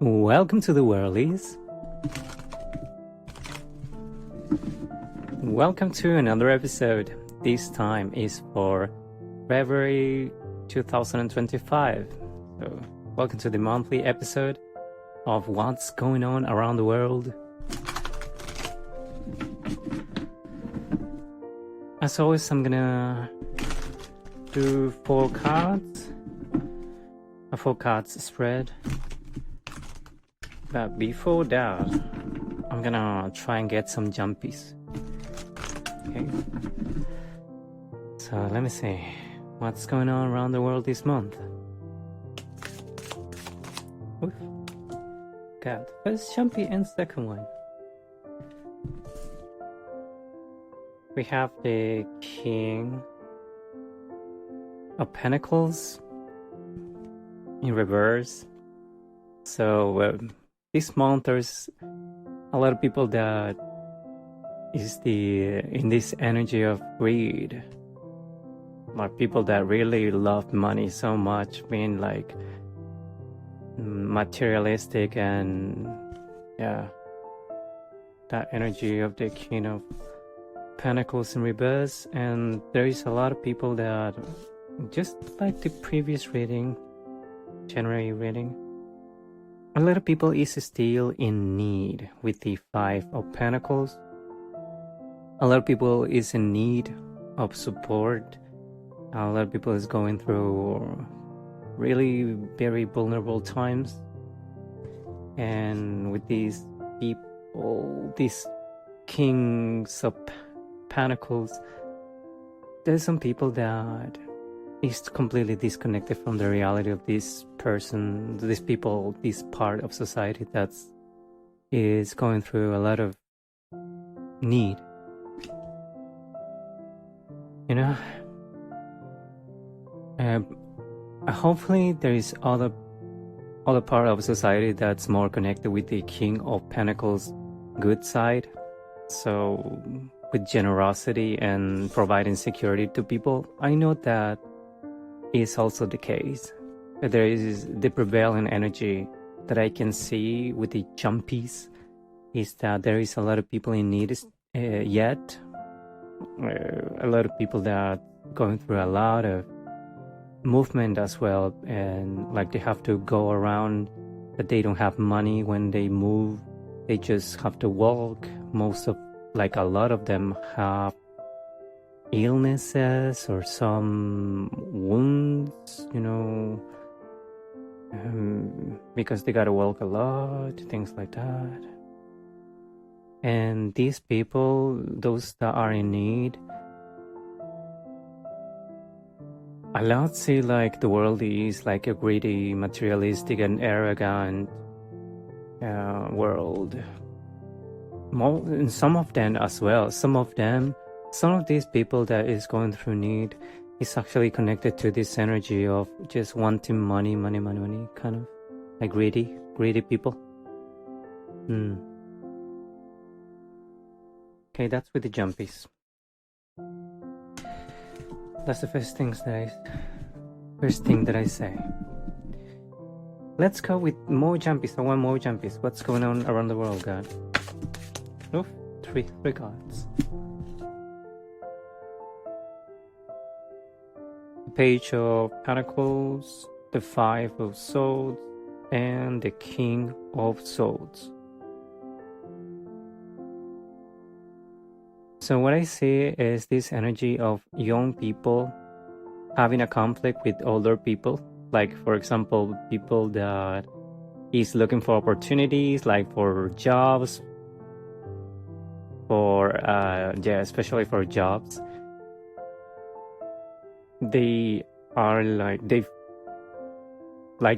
Welcome to the Whirlies. Welcome to another episode. This time is for February 2025. So, welcome to the monthly episode of what's going on around the world. As always, I'm gonna do 4 cards, a 4 cards spread. But before that, I'm gonna try and get some jumpies. Okay. So let me see what's going on around the world this month. Oof. Got first jumpy and second one. We have the King of Pentacles in reverse. So this month there's a lot of people that is in this energy of greed, like people that really love money so much, being like materialistic, and yeah, that energy of the King of Pentacles in reverse. And there is a lot of people that, just like the previous reading, January reading, a lot of people is still in need with the 5 of Pentacles. A lot of people is in need of support. A lot of people is going through really very vulnerable times. And with these people, these Kings of Pentacles, there's some people that is completely disconnected from the reality of this person, these people, this part of society that is going through a lot of need. You know, hopefully there is other part of society that's more connected with the King of Pentacles good side. So with generosity and providing security to people, I know that is also the case. There is the prevailing energy that I can see with the jumpies is that there is a lot of people in need yet. A lot of people that are going through a lot of movement as well, and like they have to go around, that they don't have money when they move, they just have to walk. A lot of them have illnesses or some wounds, because they gotta walk a lot, things like that. And these people, those that are in need, I don't see like the world is like a greedy, materialistic and arrogant world. And some of them as well, some of these people that is going through need is actually connected to this energy of just wanting money, kind of like greedy people. Okay, that's with the jumpies. That's the first thing that I say. Let's go with more jumpies. I want more jumpies. What's going on around the world, God? Oh, three cards. The Page of Pentacles, the 5 of Swords, and the King of Swords. So what I see is this energy of young people having a conflict with older people. Like, for example, people that is looking for opportunities, like for jobs, especially for jobs. They are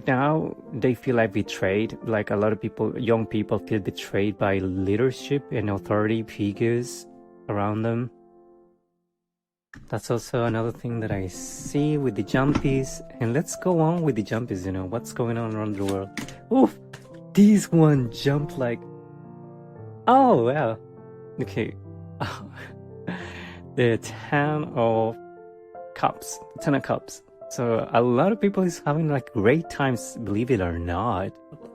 now they feel like betrayed. Like a lot of people, young people, feel betrayed by leadership and authority figures around them. That's also another thing that I see with the jumpies. And let's go on with the jumpies. What's going on around the world. Oof, this one jumped like, oh wow, okay. The 10 of Cups. So a lot of people is having like great times, believe it or not.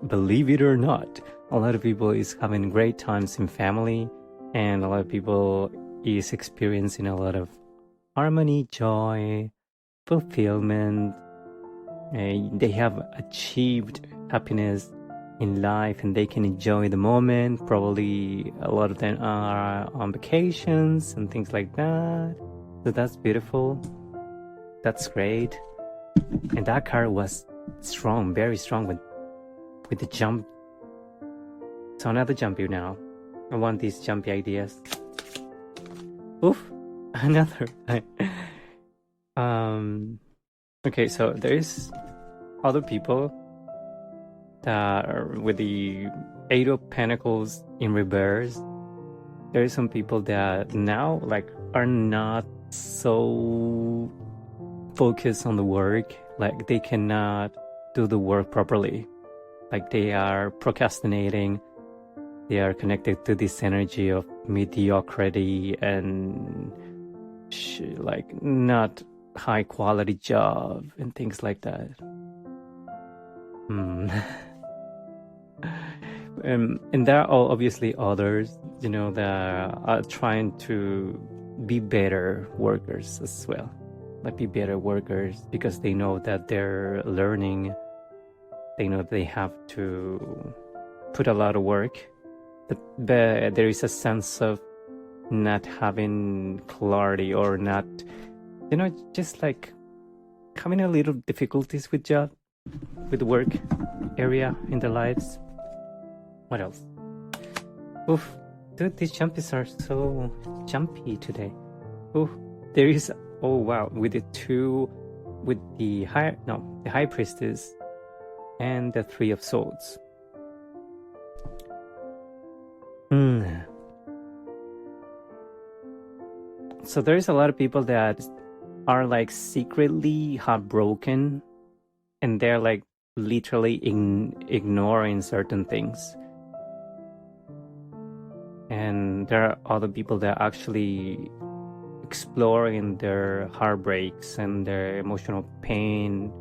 Believe it or not. A lot of people is having great times in family, and a lot of people is experiencing a lot of harmony, joy, fulfillment. They have achieved happiness in life and they can enjoy the moment. Probably a lot of them are on vacations and things like that. So that's beautiful. That's great. And that card was strong, very strong with the jump. So another jumpy now. I want these jumpy ideas. Oof, another. Okay, so there's other people that are with the Eight of Pentacles in reverse. There are some people that now like are not so focused on the work, like they cannot do the work properly, like they are procrastinating. They are connected to this energy of mediocrity and like not high quality job and things like that. And there are obviously others, you know, that are trying to be better workers as well. Like be better workers because they know that they're learning. They know they have to put a lot of work. But there is a sense of not having clarity or not, you know, just like having a little difficulties with job, with work area in their lives. What else? Oof, dude, these jumpies are so jumpy today. Oof, there is, oh wow, with the High Priestess and the Three of Swords. So there's a lot of people that are like secretly heartbroken and they're like literally ignoring certain things. And there are other people that are actually exploring their heartbreaks and their emotional pain,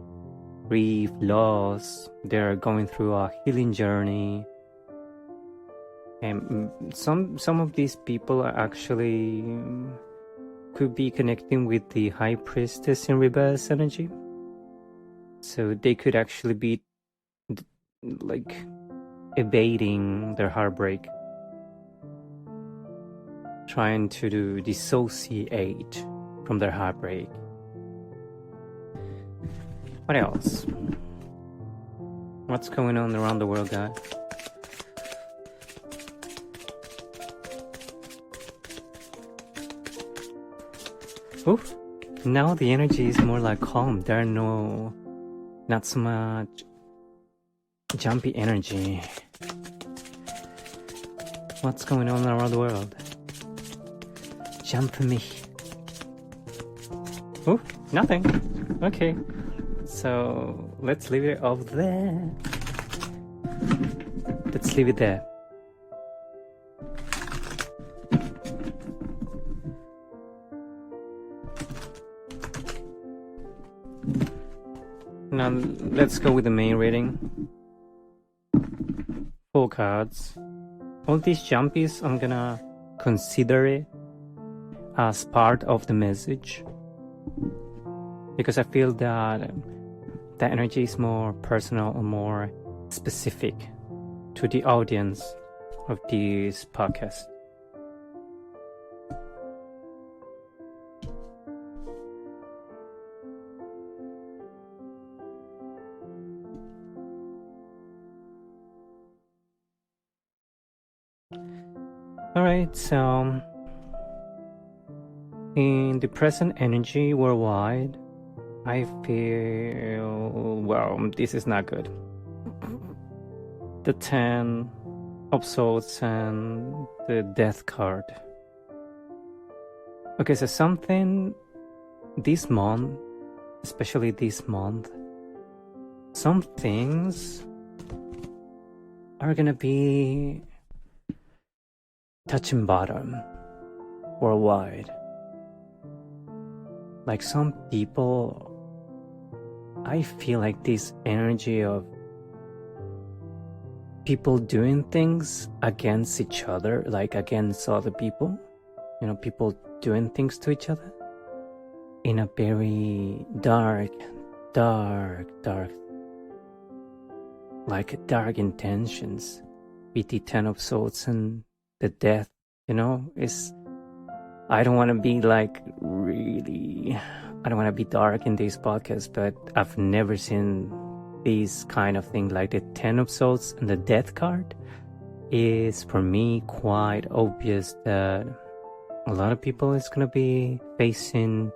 grief, loss. They're going through a healing journey. And some of these people are actually could be connecting with the High Priestess in reverse energy. So they could actually be like evading their heartbreak, trying to dissociate from their heartbreak. What else? What's going on around the world, guys? Oof. Now the energy is more like calm. There are not so much jumpy energy. What's going on around the world? Jump me. Ooh, nothing. Okay. So let's leave it over there. Let's leave it there. Now let's go with the main reading. 4 cards. All these jumpies, I'm gonna consider it as part of the message because I feel that the energy is more personal and more specific to the audience of this podcast. Alright, so in the present energy worldwide, I feel, well, this is not good. The 10 of Swords and the Death card. Okay, so something this month, especially this month, some things are gonna be touching bottom worldwide. Like some people I feel like this energy of people doing things against each other, like against other people, people doing things to each other in a very dark, like dark intentions with the Ten of Swords and the death, is I don't want to be I don't want to be dark in this podcast, but I've never seen this kind of thing. Like the Ten of Swords and the Death card is for me quite obvious that a lot of people is going to be facing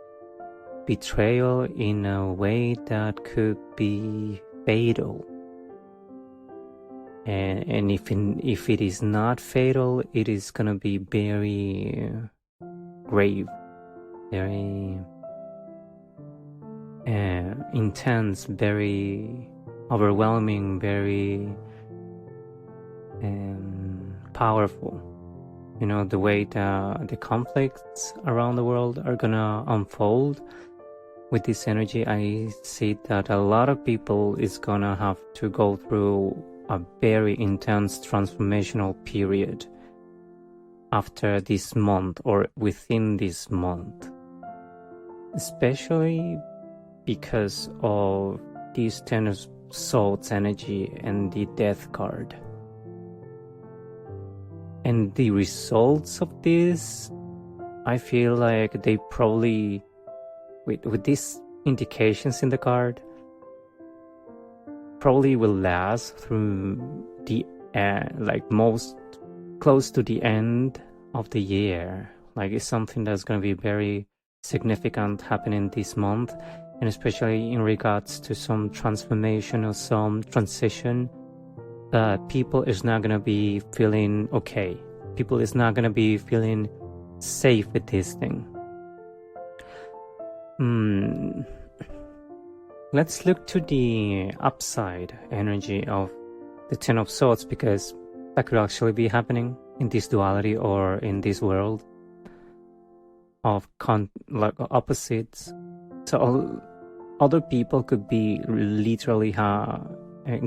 betrayal in a way that could be fatal. And if it is not fatal, it is going to be very grave, very intense, very overwhelming, very powerful. The way the conflicts around the world are gonna unfold with this energy, I see that a lot of people is gonna have to go through a very intense transformational period after this month or within this month, especially because of this Ten of Swords energy and the Death card. And the results of this, I feel like they probably, with these indications in the card, probably will last through the most close to the end of the year. Like it's something that's going to be very significant happening this month, and especially in regards to some transformation or some transition that people is not going to be feeling okay. People is not going to be feeling safe with this thing. Let's look to the upside energy of the Ten of Swords, because that could actually be happening in this duality or in this world of opposites. So other people could be literally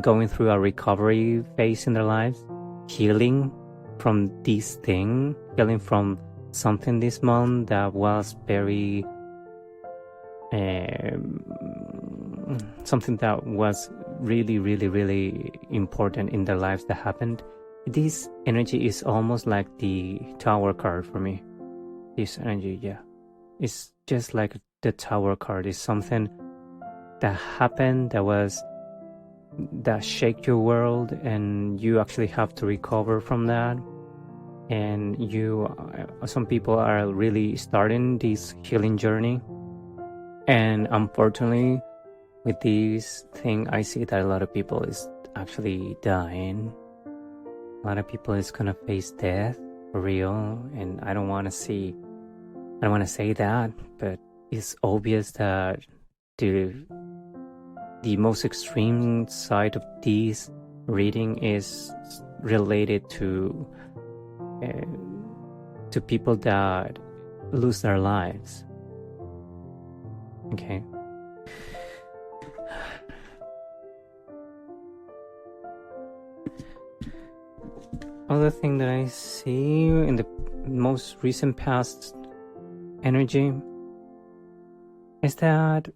going through a recovery phase in their lives, healing from this thing, healing from something this month that was very something that was really, really, really important in their lives that happened. This energy is almost like the Tower card for me. This energy, yeah. It's just like the Tower card. It's something that happened that shake your world, and you actually have to recover from that. And some people are really starting this healing journey. And unfortunately, with this thing, I see that a lot of people is actually dying. A lot of people is gonna face death for real, and I don't want to say that, but it's obvious that the most extreme side of this reading is related to people that lose their lives. Okay. Other thing that I see in the most recent past energy is that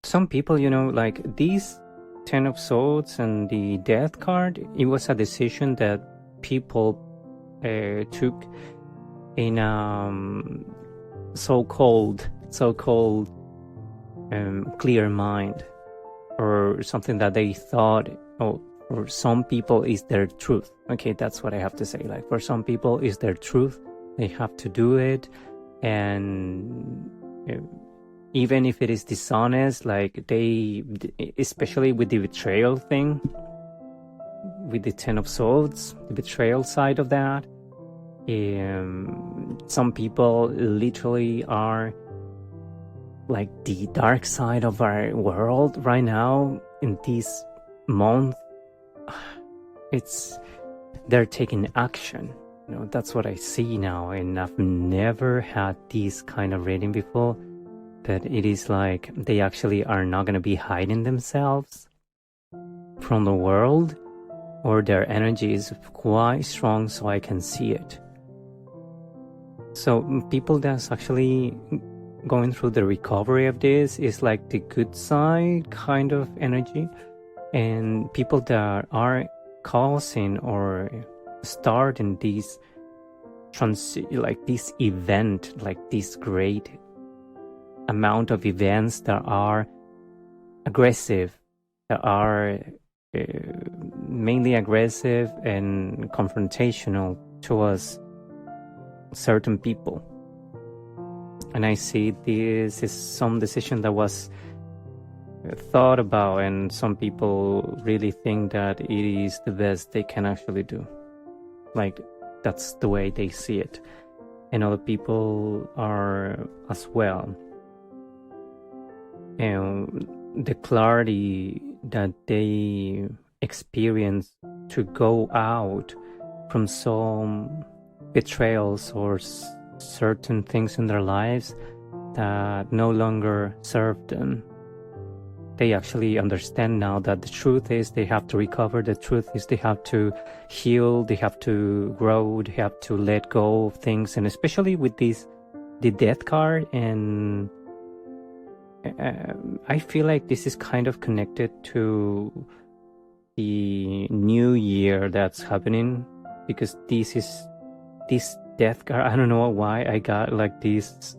some people, like these Ten of Swords and the Death card, it was a decision that people took in so-called clear mind, or something that they thought, for some people is their truth. Okay, that's what I have to say. Like for some people is their truth. They have to do it, and even if it is dishonest, like especially with the betrayal thing, with the Ten of Swords, the betrayal side of that, some people literally are like the dark side of our world right now in this month. They're taking action. That's what I see now, and I've never had this kind of reading before. that it is like they actually are not going to be hiding themselves from the world, or their energy is quite strong so I can see it. So people that's actually going through the recovery of this is like the good side kind of energy, and people that are causing or starting this like this event, like this great amount of events that are aggressive, that are mainly aggressive and confrontational towards certain people. And I see this is some decision that was thought about, and some people really think that it is the best they can actually do. Like, that's the way they see it. And other people are as well. And the clarity that they experience to go out from some betrayals or certain things in their lives that no longer serve them. They actually understand now that the truth is they have to recover, the truth is they have to heal, they have to grow, they have to let go of things. And especially with the death card, and I feel like this is kind of connected to the new year that's happening, because this death card, I don't know why I got like this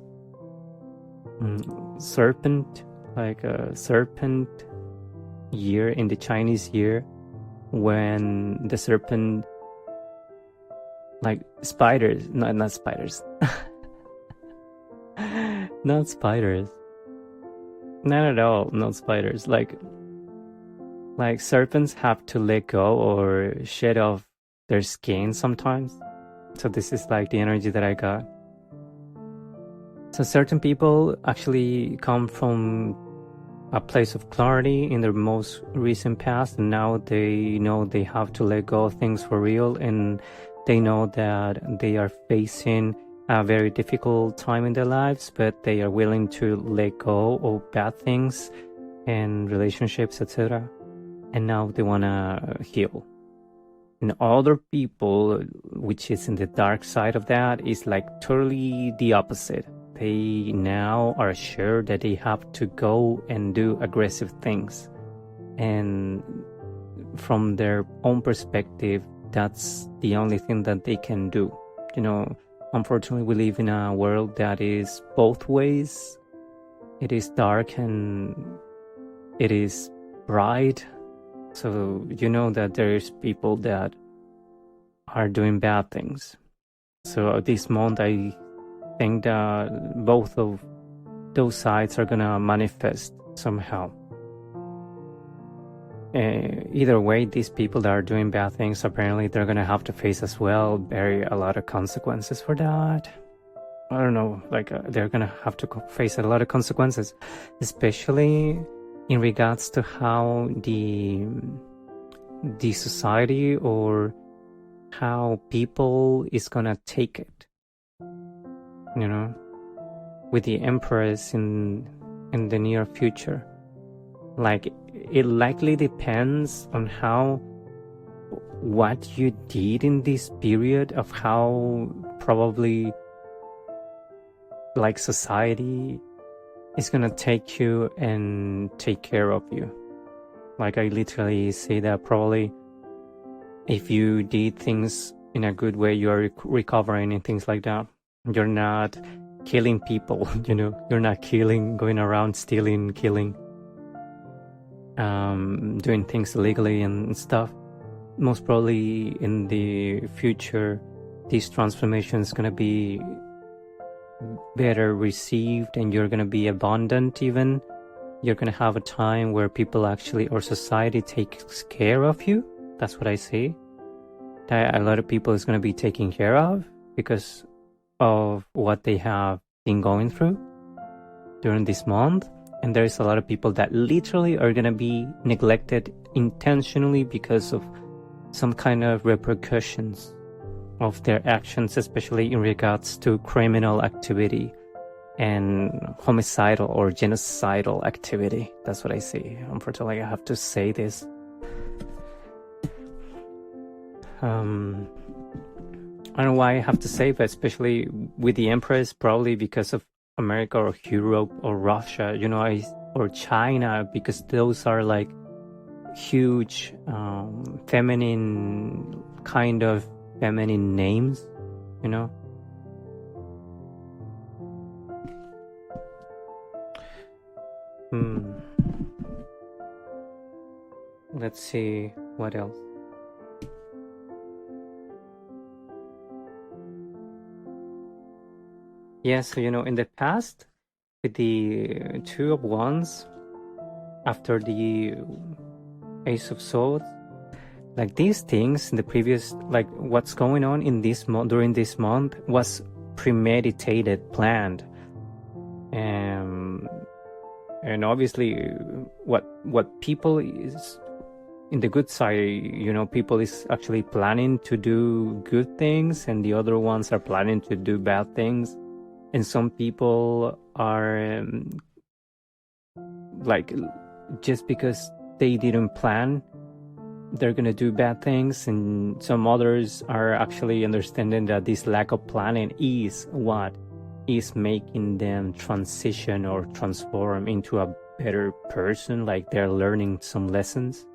serpent, like a serpent year in the Chinese year, when the serpent, like spiders, not spiders, not spiders, not at all, not spiders, like serpents have to let go or shed off their skin sometimes. So this is like the energy that I got. So certain people actually come from a place of clarity in their most recent past, and now they know they have to let go of things for real, and they know that they are facing a very difficult time in their lives, but they are willing to let go of bad things and relationships, etc. And now they want to heal. And other people, which is in the dark side of that, is like totally the opposite. They now are sure that they have to go and do aggressive things. And from their own perspective, that's the only thing that they can do. You know, unfortunately, we live in a world that is both ways. It is dark and it is bright. So you know that there is people that are doing bad things. So this month, I think that both of those sides are gonna manifest somehow. Either way, these people that are doing bad things, apparently they're gonna have to face as well, bear a lot of consequences for that. I don't know, like they're gonna have to face a lot of consequences, especially in regards to how the society or how people is gonna take it. You know, with the Empress in the near future. Like, it likely depends on what you did in this period, of how probably like society is gonna take you and take care of you. Like, I literally say that probably if you did things in a good way, you are recovering and things like that. You're not killing people, you know, you're not killing, going around stealing, killing, doing things illegally and stuff. Most probably in the future, this transformation is going to be better received, and you're going to be abundant even. You're going to have a time where people actually, or society, takes care of you. That's what I see. That a lot of people is going to be taken care of because of what they have been going through during this month. And there's a lot of people that literally are going to be neglected intentionally because of some kind of repercussions of their actions, especially in regards to criminal activity and homicidal or genocidal activity. That's what I see. Unfortunately, I have to say this. I don't know why I have to say, but especially with the Empress, probably because of America or Europe or Russia, or China, because those are like huge feminine names, you know. Let's see what else. Yes, in the past, with the Two of Wands, after the Ace of Swords, like these things in the previous, like what's going on in this month, during this month, was premeditated, planned, and obviously, what people is in the good side, people is actually planning to do good things, and the other ones are planning to do bad things. And some people are like, just because they didn't plan, they're gonna do bad things, and some others are actually understanding that this lack of planning is what is making them transition or transform into a better person, like they're learning some lessons.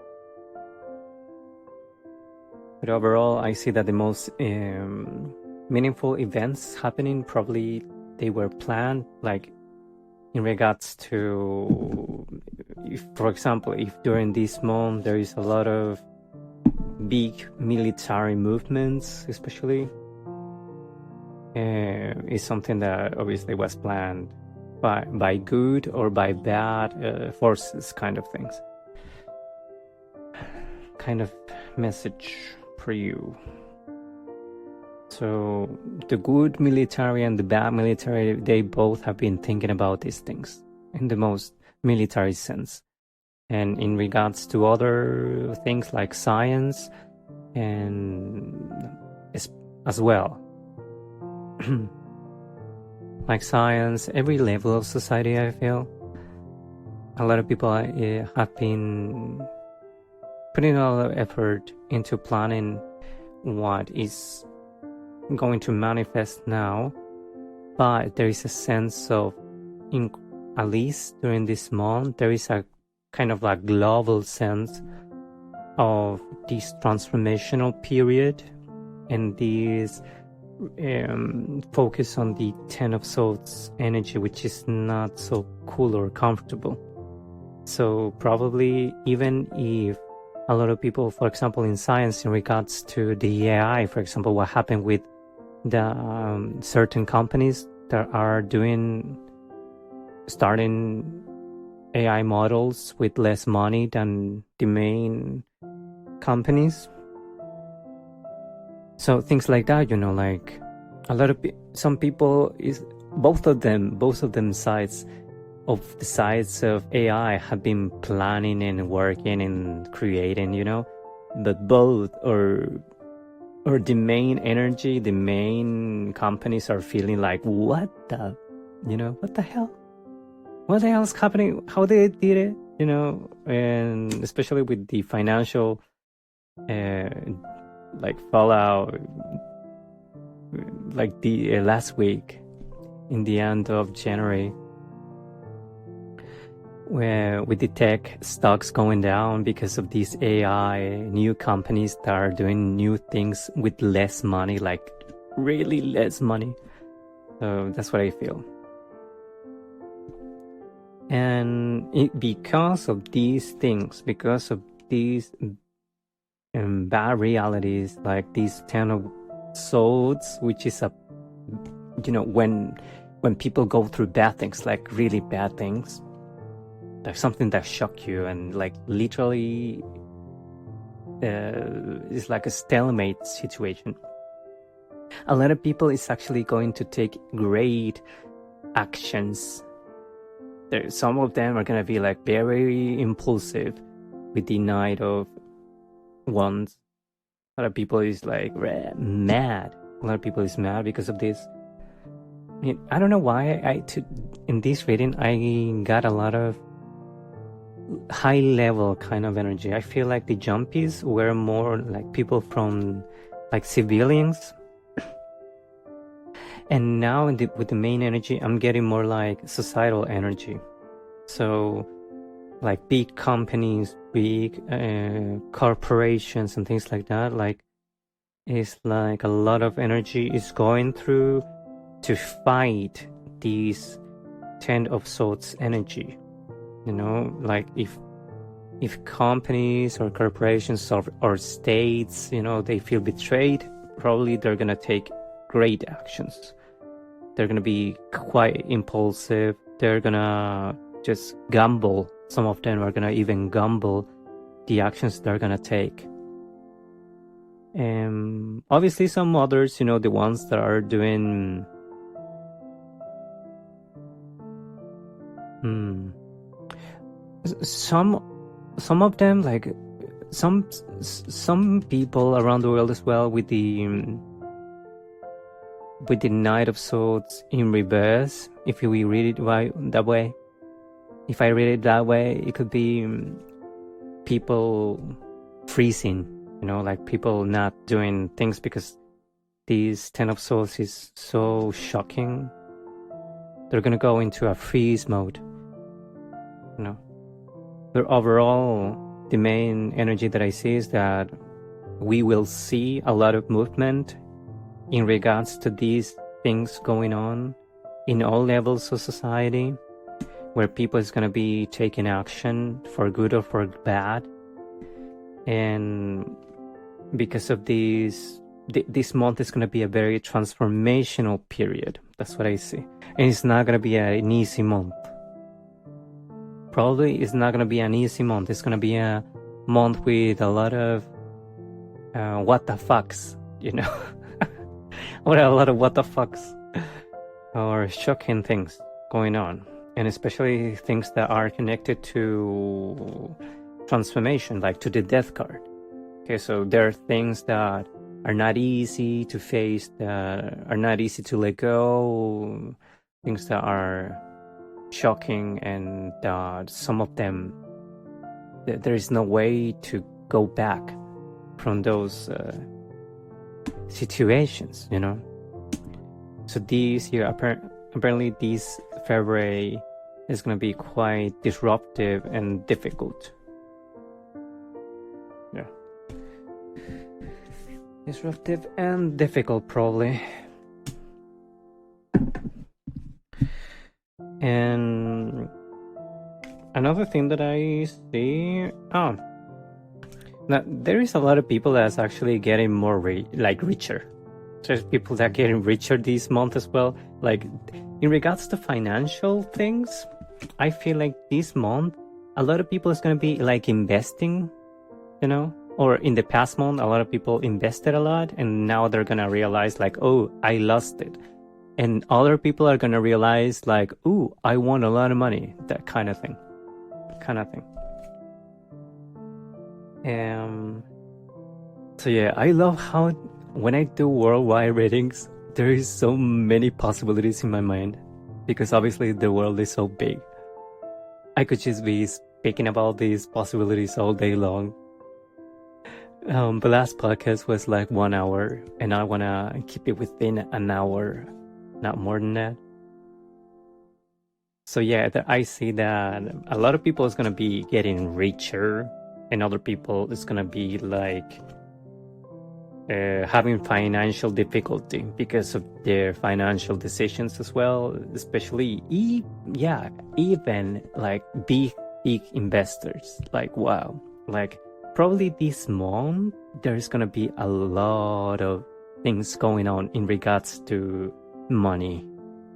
But overall, I see that the most meaningful events happening, probably they were planned, like in regards to, for example, if during this month there is a lot of big military movements, especially, is something that obviously was planned by good or by bad forces, kind of things. Kind of message for you. So the good military and the bad military, they both have been thinking about these things in the most military sense. And in regards to other things like science, and as well, like science, every level of society, I feel a lot of people have been putting a lot of effort into planning what is going to manifest now. But there is a sense of, at least during this month, there is a kind of like global sense of this transformational period, and this focus on the Ten of Swords energy, which is not so cool or comfortable. So probably, even if a lot of people, for example, in science, in regards to the AI, for example, what happened with the certain companies that are starting AI models with less money than the main companies. So things like that, like a lot of some people, is both of them sides of the sides of AI have been planning and working and creating, but both or the main energy, the main companies are feeling like, what the hell? What the hell is happening? How they did it? And especially with the financial like fallout, like the last week in the end of January, where with the tech stocks going down because of these AI new companies that are doing new things with less money, like really less money. So that's what I feel. And because of these things, because of these bad realities, like these Ten of Swords, which is when people go through bad things, like really bad things, like something that shocked you, and like literally it's like a stalemate situation. A lot of people is actually going to take great actions. Some of them are going to be like very impulsive with the Knight of Wands. A lot of people is like mad. A lot of people is mad because of this. I don't know why in this reading I got a lot of high level kind of energy. I feel like the jumpies were more like people from like civilians. And now with the main energy, I'm getting more like societal energy. So like big companies, big corporations and things like that, like it's like a lot of energy is going through to fight these Ten of Swords energy. You know, like if companies or corporations or states, you know, they feel betrayed, probably they're gonna take great actions. They're gonna be quite impulsive. They're gonna just gamble. Some of them are gonna even gamble the actions they're gonna take. Obviously some others, you know, the ones that are doing some of them, like some people around the world as well, with the Knight of Swords in reverse. If we read it that way, if I read it that way, it could be people freezing, you know, like people not doing things because this Ten of Swords is so shocking. They're gonna go into a freeze mode, you know. But overall, the main energy that I see is that we will see a lot of movement in regards to these things going on in all levels of society, where people is going to be taking action for good or for bad. And because of this month is going to be a very transformational period. That's what I see. And it's not going to be an easy month. Probably it's not going to be an easy month. It's going to be a month with a lot of what the fucks, you know. Or a lot of what the fucks or shocking things going on. And especially things that are connected to transformation, like to the Death card. Okay, so there are things that are not easy to face, that are not easy to let go, things that are shocking, and some of them, there is no way to go back from those situations, you know. So this year, apparently this February is going to be quite disruptive and difficult. Yeah. Disruptive and difficult, probably. And another thing that I see, now there is a lot of people that's actually getting more richer. There's people that are getting richer this month as well. Like in regards to financial things, I feel like this month a lot of people is going to be like investing, you know. Or in the past month, a lot of people invested a lot, and now they're gonna realize like, oh, I lost it. And other people are gonna realize like, ooh, I won a lot of money. That kind of thing. So yeah, I love how when I do worldwide readings, there is so many possibilities in my mind, because obviously the world is so big. I could just be speaking about these possibilities all day long. The last podcast was like 1 hour, and I want to keep it within an hour, not more than that. So yeah, I see that a lot of people is going to be getting richer, and other people is going to be like having financial difficulty because of their financial decisions as well, especially even like big investors. Like, wow, like probably this month there's gonna be a lot of things going on in regards to money,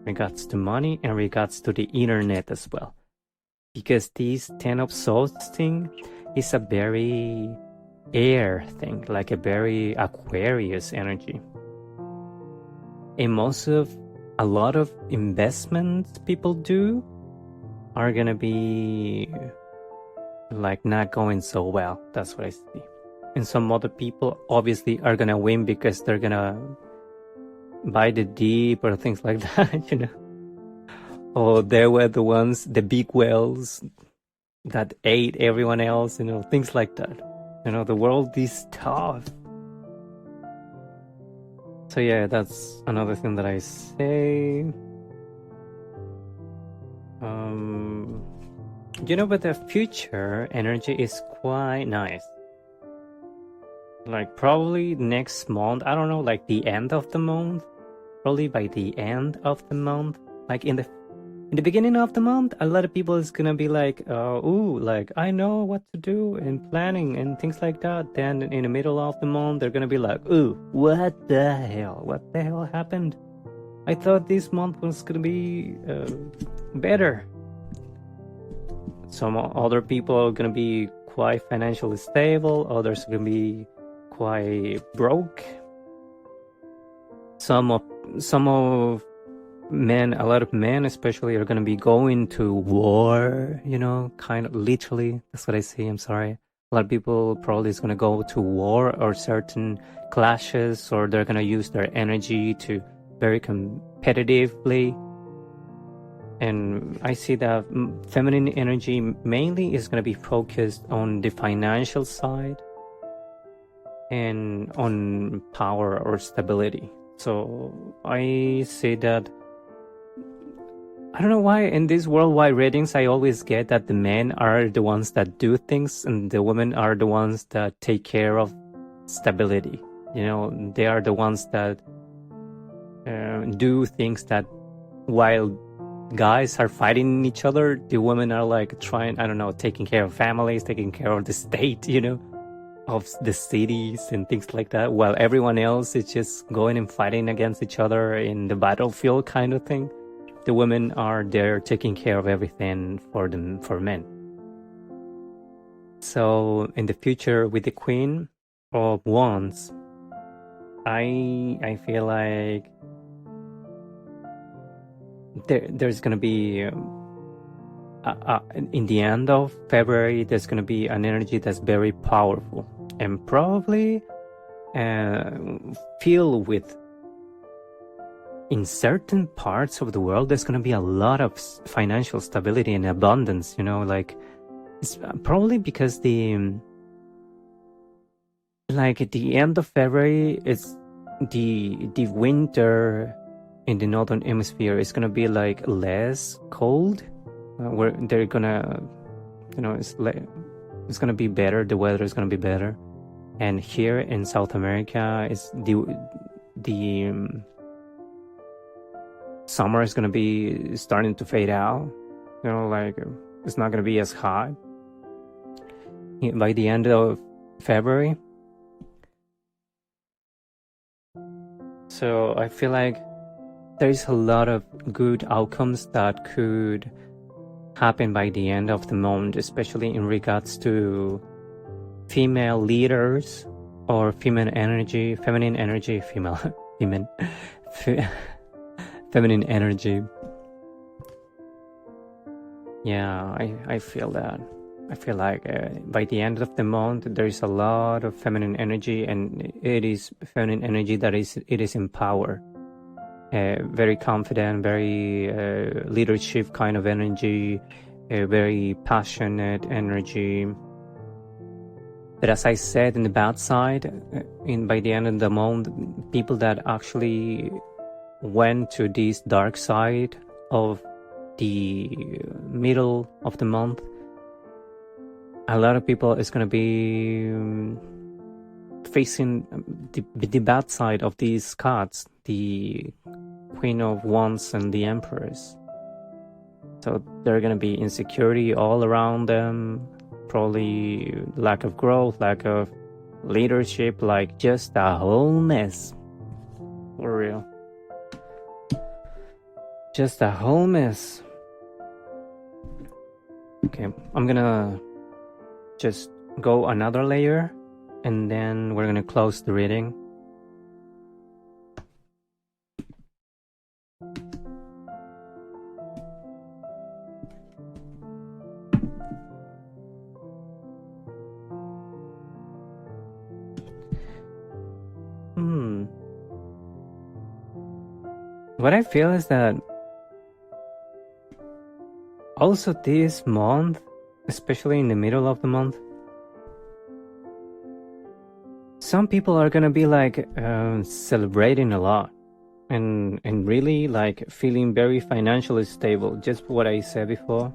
and regards to the internet as well, because this Ten of Swords thing is a very air thing, like a very Aquarius energy. And a lot of investments people do are gonna be like not going so well. That's what I see. And some other people obviously are gonna win because they're gonna by the deep or things like that, you know. Or they were the ones, the big whales that ate everyone else, you know, things like that. You know, the world is tough. So yeah, that's another thing that I say. You know, but the future energy is quite nice. Like probably next month, I don't know, like the end of the month, probably by the end of the month, like in the beginning of the month, a lot of people is gonna be like, ooh, like I know what to do and planning and things like that. Then in the middle of the month, they're gonna be like, ooh, what the hell? What the hell happened? I thought this month was gonna be better. Some other people are gonna be quite financially stable, others are gonna be quite broke. Some of men, a lot of men especially, are gonna be going to war, you know, kind of literally. That's what I say, I'm sorry. A lot of people probably is gonna go to war or certain clashes, or they're gonna use their energy to very competitively. And I see that feminine energy mainly is going to be focused on the financial side and on power or stability. So I say that, I don't know why in these worldwide ratings I always get that the men are the ones that do things and the women are the ones that take care of stability. You know, they are the ones that do things that while guys are fighting each other, the women are like trying, I don't know, taking care of families, taking care of the state, you know, of the cities and things like that, while everyone else is just going and fighting against each other in the battlefield kind of thing. The women are there taking care of everything for them, for men. So in the future with the Queen of Wands, I feel like there's gonna be in the end of February, there's gonna be an energy that's very powerful and probably filled with, in certain parts of the world, there's gonna be a lot of financial stability and abundance. You know, like it's probably because like at the end of February, it's the winter in the northern hemisphere is gonna be like less cold, where they're gonna, you know, it's gonna be better. The weather is gonna be better, and here in South America, it's the summer is gonna be starting to fade out. You know, like it's not gonna be as hot by the end of February. So I feel like there's a lot of good outcomes that could happen by the end of the month, especially in regards to female leaders or feminine energy, feminine energy. Yeah, I feel that. I feel like by the end of the month, there is a lot of feminine energy, and it is feminine energy that it is in power. Very confident, very leadership kind of energy, very passionate energy. But as I said, in the bad side, by the end of the month, people that actually went to this dark side of the middle of the month, a lot of people is going to be facing the bad side of these cards, the Queen of Wands and the Empress. So there are going to be insecurity all around them, probably lack of growth, lack of leadership, like just a whole mess. For real. Just a whole mess. Okay, I'm gonna just go another layer and then we're gonna close the reading. what I feel is that also this month, especially in the middle of the month, some people are gonna be like celebrating a lot and really like feeling very financially stable. Just what I said before.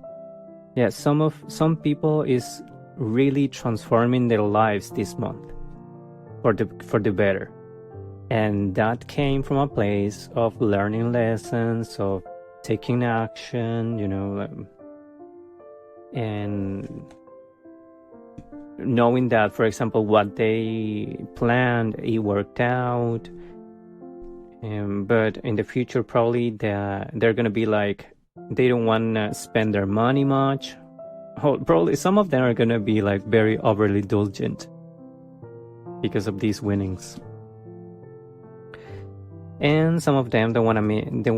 Yeah, some people is really transforming their lives this month for the better. And that came from a place of learning lessons, of taking action, and knowing that, for example, what they planned, it worked out. But in the future, probably they're going to be like, they don't want to spend their money much. Probably some of them are going to be like very overly indulgent because of these winnings. And some of them don't want to they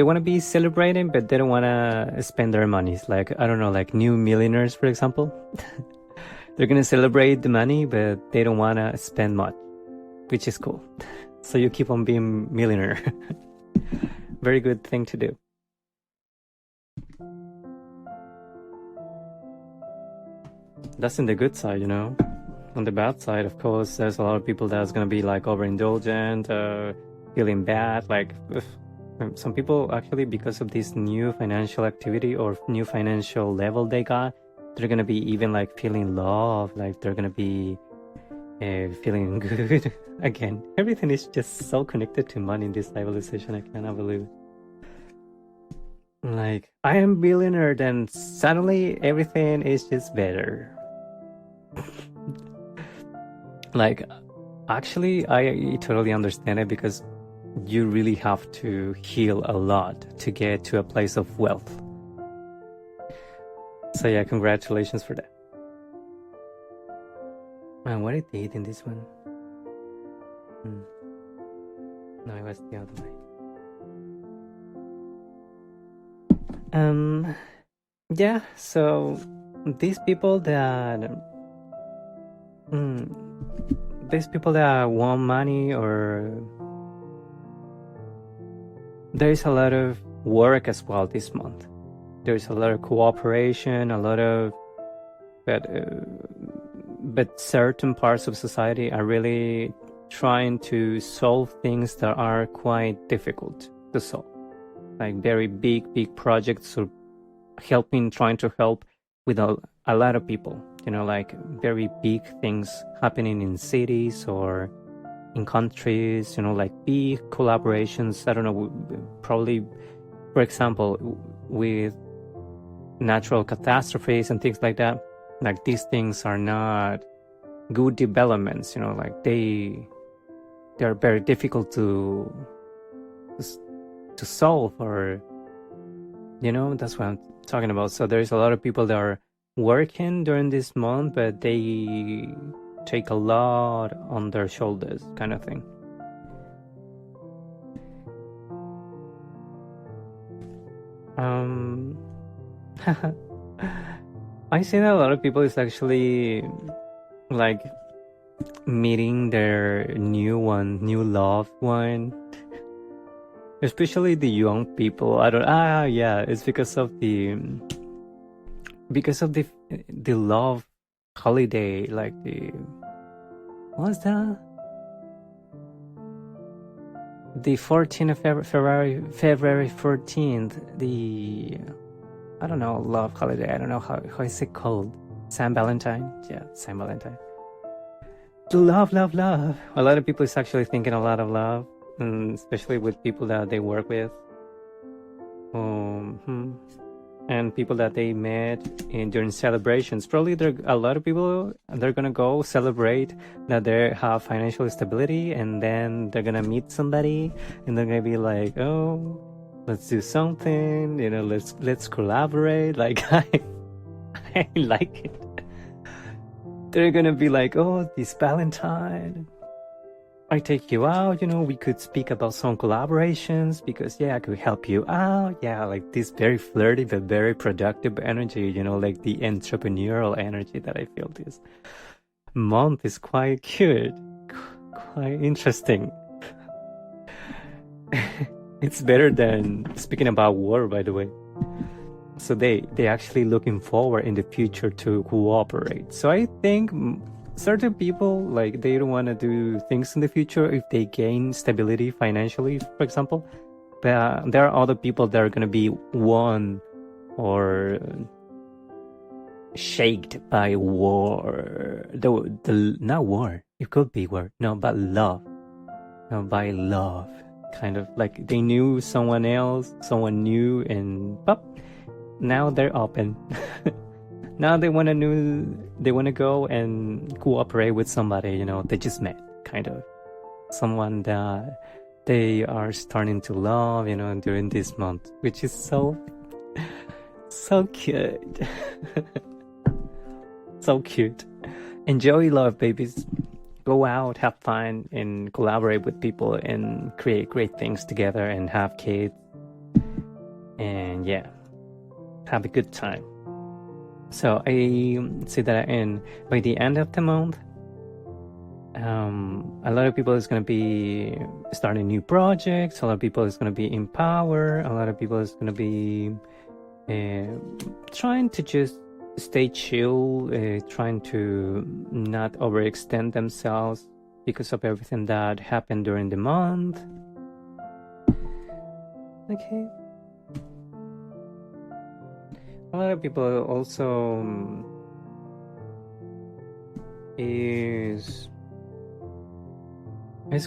want to be celebrating, but they don't want to spend their monies. Like, I don't know, like new millionaires, for example. They're gonna celebrate the money, but they don't want to spend much, which is cool. So you keep on being millionaire. Very good thing to do. That's in the good side, On the bad side, of course, there's a lot of people that's gonna be like overindulgent, feeling bad. Like some people actually, because of this new financial activity or new financial level they got, they're gonna be even like feeling love, like they're gonna be feeling good. Again, everything is just so connected to money in this civilization. I cannot believe it. Like, I am billionaire, then suddenly everything is just better. Like, actually, I totally understand it, because you really have to heal a lot to get to a place of wealth. So yeah, congratulations for that. And what did they eat in this one? No, it was the other way. Yeah, so these people that want money, or there is a lot of work as well this month. There's a lot of cooperation, a lot of, but certain parts of society are really trying to solve things that are quite difficult to solve, like very big projects, or trying to help with a lot of people, like very big things happening in cities or in countries, like big collaborations. I don't know, probably, for example, with natural catastrophes and things like that. Like, these things are not good developments, like they're very difficult to solve, or that's what I'm talking about. So there's a lot of people that are working during this month, but they take a lot on their shoulders, kind of thing. I see that a lot of people is actually like meeting their new loved one, especially the young people. It's because of the love holiday, like what's that? The 14th of February 14th, I don't know, love holiday. I don't know how is it called? Saint Valentine? Yeah, Saint Valentine. Love. A lot of people is actually thinking a lot of love, especially with people that they work with. And people that they met during celebrations. Probably a lot of people, they're gonna go celebrate that they have financial stability, and then they're gonna meet somebody, and they're gonna be like, oh, let's do something, let's collaborate. Like, I like it. They're gonna be like, oh, this Valentine, I take you out, we could speak about some collaborations, because I could help you out. Yeah, like this very flirty but very productive energy, like the entrepreneurial energy that I feel this month is quite cute, quite interesting. It's better than speaking about war, by the way. So they actually looking forward in the future to cooperate. So I think certain people, like, they don't want to do things in the future if they gain stability financially, for example. But there are other people that are going to be won or shaked by war. The not war. It could be war. No, but love. No, by love. Kind of like they knew someone else, someone new, and pop. Now they're open. Now they want to go and cooperate with somebody, you know, they just met, kind of. Someone that they are starting to love, you know, during this month, which is so cute. So cute. Enjoy love, babies. Go out, have fun, and collaborate with people and create great things together and have kids. And yeah, have a good time. So I see that by the end of the month, a lot of people is going to be starting new projects. A lot of people is going to be in power. A lot of people is going to be trying to just stay chill, trying to not overextend themselves because of everything that happened during the month. Okay. A lot of people also is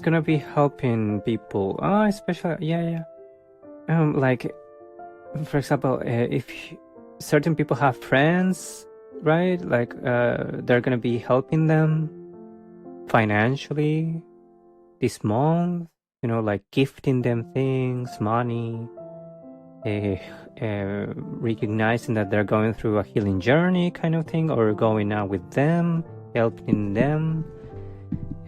gonna be helping people. Especially like, for example, if certain people have friends, right? Like they're gonna be helping them financially this month. You know, like gifting them things, money. Recognizing that they're going through a healing journey kind of thing, or going out with them, helping them.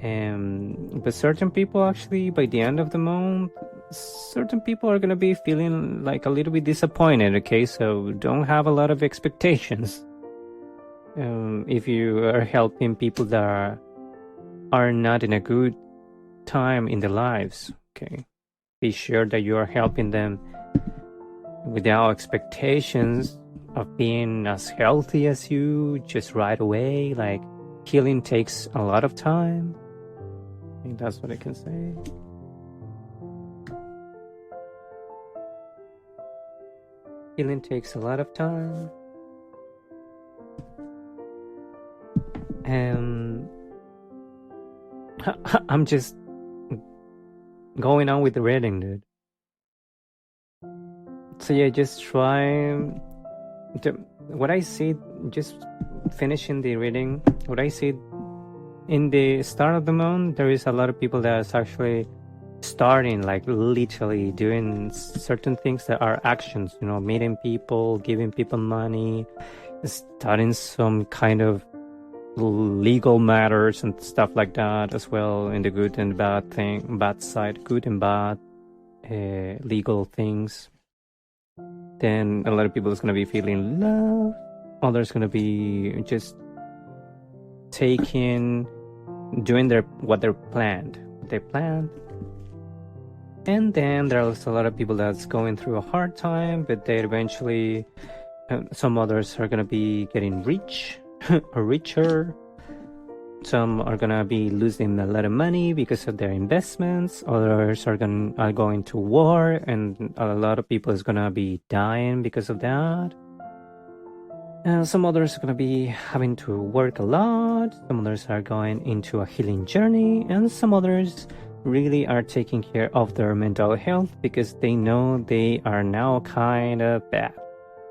But certain people, actually, by the end of the month, certain people are going to be feeling like a little bit disappointed, okay? So don't have a lot of expectations. If you are helping people that are not in a good time in their lives, okay? Be sure that you are helping them without expectations of being as healthy as you just right away. Like, healing takes a lot of time. I think that's what I can say. Healing takes a lot of time. And I'm just going on with the reading, dude. So yeah, just try what I see, just finishing the reading. What I see in the start of the month, there is a lot of people that's actually starting, like literally doing certain things that are actions, you know, meeting people, giving people money, starting some kind of legal matters and stuff like that as well, in the good and bad side, good and bad legal things. Then a lot of people is going to be feeling love. Others going to be just doing what they planned. And then there's a lot of people that's going through a hard time, but they eventually, some others are going to be getting rich or richer. Some are gonna be losing a lot of money because of their investments. Others are going to war, and a lot of people is gonna be dying because of that. And some others are gonna be having to work a lot. Some others are going into a healing journey, and some others really are taking care of their mental health because they know they are now kind of bad,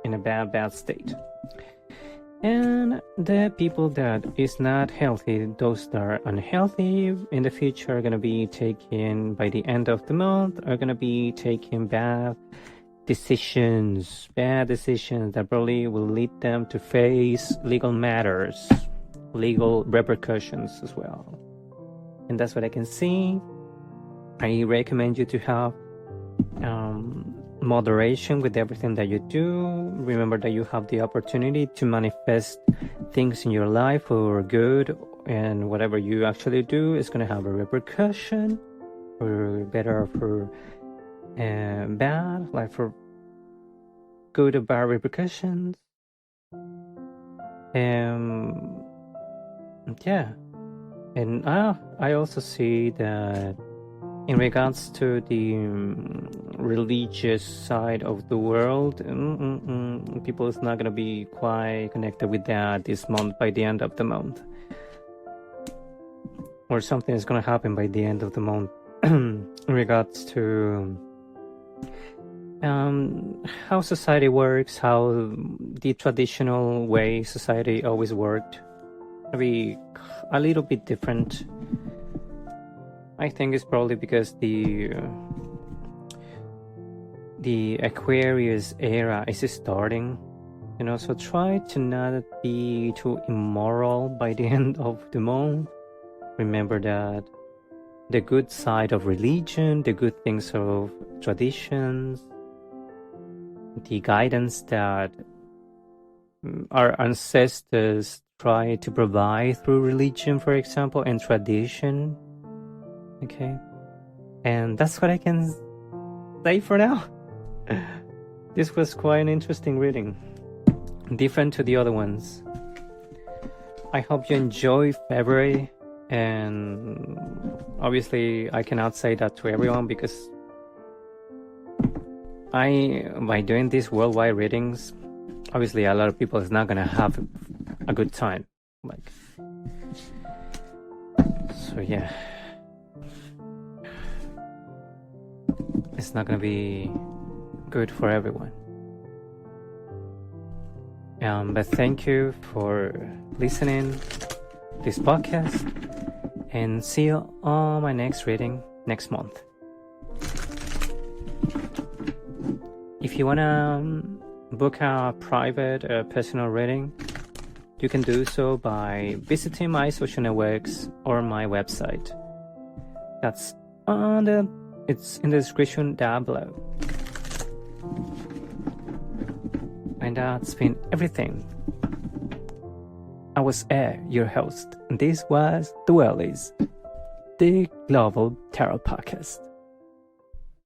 in a bad state. And the people that is not healthy, those that are unhealthy in the future are going to be taking, by the end of the month, are going to be taking bad decisions that probably will lead them to face legal matters, legal repercussions as well. And that's what I can see. I recommend you to have moderation with everything that you do. Remember that you have the opportunity to manifest things in your life for good, and whatever you actually do is going to have a repercussion, for better or for bad, like for good or bad repercussions. Yeah, and I also see that in regards to the religious side of the world, people is not gonna be quite connected with that this month by the end of the month, or something is gonna happen by the end of the month in regards to how society works, how the traditional way society always worked, maybe a little bit different. I think it's probably because the Aquarius era is starting, so try to not be too immoral by the end of the month. Remember that the good side of religion, the good things of traditions, the guidance that our ancestors try to provide through religion, for example, and tradition. Okay, and that's what I can say for now. This was quite an interesting reading, different to the other ones. I hope you enjoy February, and obviously I cannot say that to everyone because by doing these worldwide readings, obviously a lot of people is not gonna have a good time, so yeah, it's not gonna be good for everyone. But thank you for listening to this podcast, and see you on my next reading next month. If you wanna book a private personal reading, you can do so by visiting my social networks or my website. It's in the description down below. And that's been everything. I was your host, and this was The Wellies, the Global Tarot Podcast.